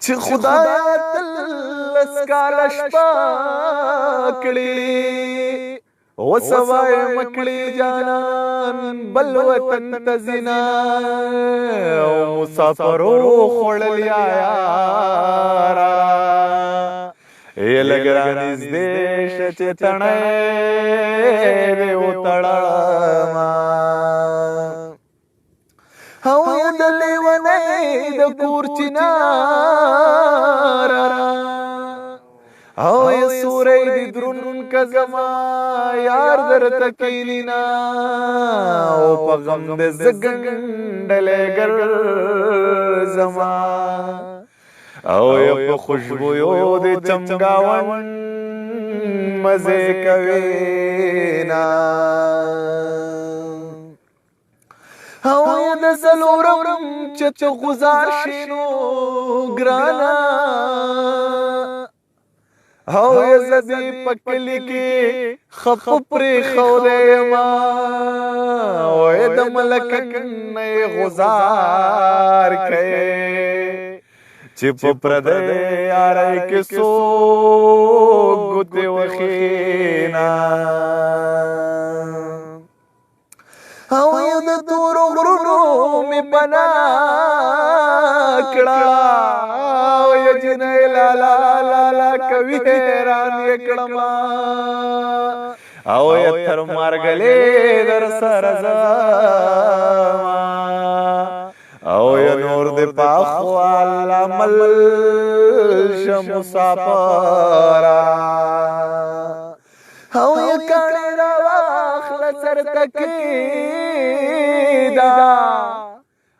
چې خدایا تل اسکاله شپه کړي وسوای مکړي جانان بل وطن ته ځینا او مسافرو خوړل یارا ای لګرانیز دیش چې تڼۍ دې وتړما او د لیونۍ د کور چنارا او سورې د درون که زما یار درته کینینا او په غم د زګنډلې ګرځما او په خوشبویو د چمګاون مزه کوینا او د سلورم چې ته غزار شینو ګرانا او زدی پکلی کې خپ پرې خورې ما او د ملک نه غزار کړي چې په پردې یارای کې سو ګوتې وخینا او د تورو غرونو می بنا کړه او یجنې لا لا لا لا کوي حیران کړم او تر مرګلې در سره زما او نور دې پاخو عمل شم مسافر او کړه را واخل سر تکیدا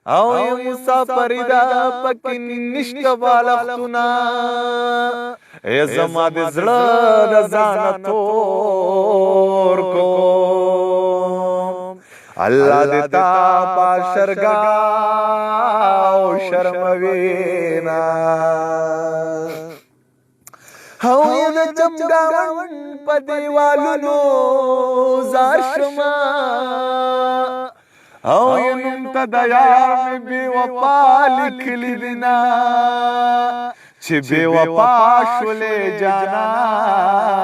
او مسافر دا پکې نشته بالښتونه ای زما د زړه د ځان تور کوم الله دې تا پاشرګاو شرموینا او د چمګاون په دیوالونو زار شما او ینم ته د یار مې بې وفا لیکلي دینا چې بې وفا شولې جانانا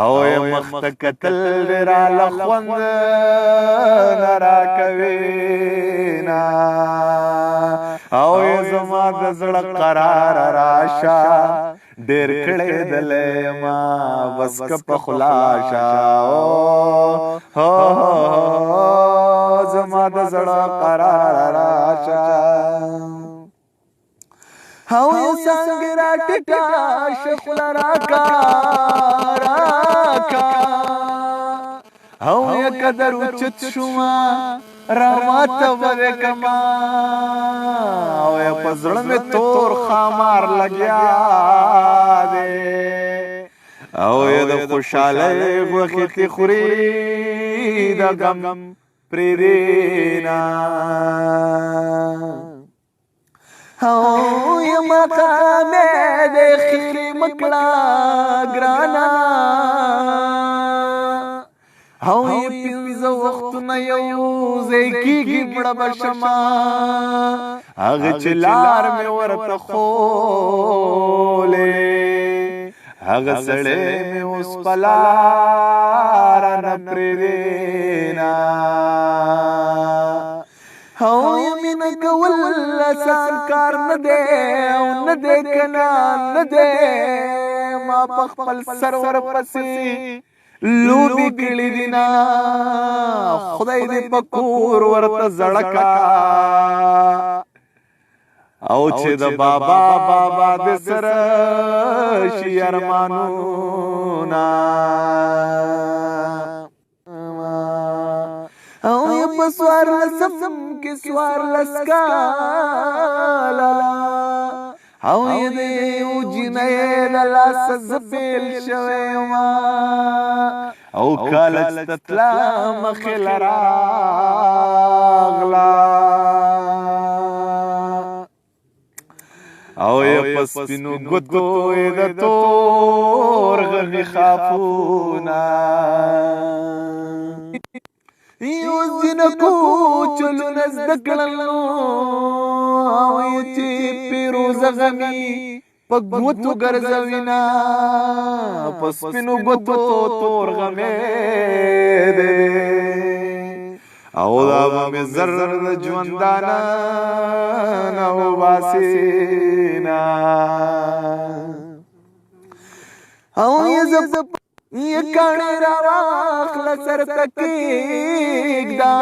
او مخ ته کتل دې راله خوند نه راکوینا او زما د زړه قرار راشه ډېر کړی دلی ما بس که په خلاشه زما د زړه قرار راشه او څنګه راټیټه شخله راکا او قدر اوچت شوما راماته بده کما او په زړه مې تور خامار لګیا دی او د خوشحالۍ غوښې خوري د غم پرېږدینا او مقامې د خیرې مکړه ګرانه او پنځه وختونه یو ځای کېږي مړه به شمه هغه چې لار مې ورته ښولې هغه سړی مې اوس په لاره نه پرېږدینا او مینه کول اسان کار نه دی او نه دی که نه دی ما په خپل سر ورپسې لوبي کړي دینا خدای دې په کور ورته زړه کا او چې د بابا بابا دې سره شي ارمانونه او په څوارلسم کې څوارلس کاله او دې یو جنۍ د لاسه زه بېل شوی وما او کله چې تتله مخې له راغله او په سپینو ګوتو د تور غمي خافونه یو جنکو چلونه زده کړل او چې روز غمی پا گوتو گرزوینا پا سپینو گوتو تور غمی دے او دا بمی زرد جوندانا نو باسینا او یہ کانی را واخل سر تکیگ دا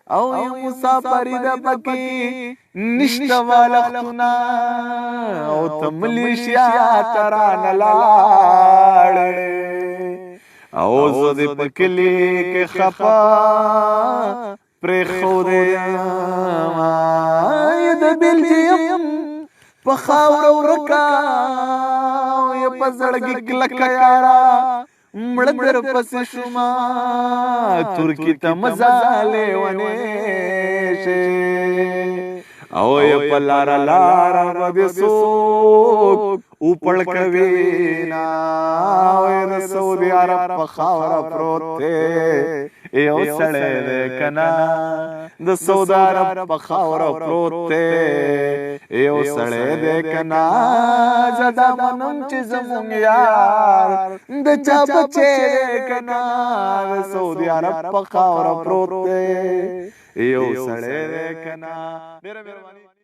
او یہ مسافری دا پکی نشتا والختنا او تملیشیا تران لاڑے او زدی پکلی کے خفا پری خودے آید بیلجیم پخاور ورکاو یہ پزڑگی کلکا یارا مردر پس شما ترکی تا مزالے ونیشے او یہ پلارا لارا بدی سوک اوپڑ کوینا او یہ سعودی عرب پخاورا پروتے ایو سڑے دے کنا دا سعودی عرب پخاورا پروتے ایو سڑے دے کنا زدہ منم چیزمون یار دا چا بچے دے کنا دا سعودی عرب پخاورا پروتے ایو سڑے دے کنا میرے مہربانی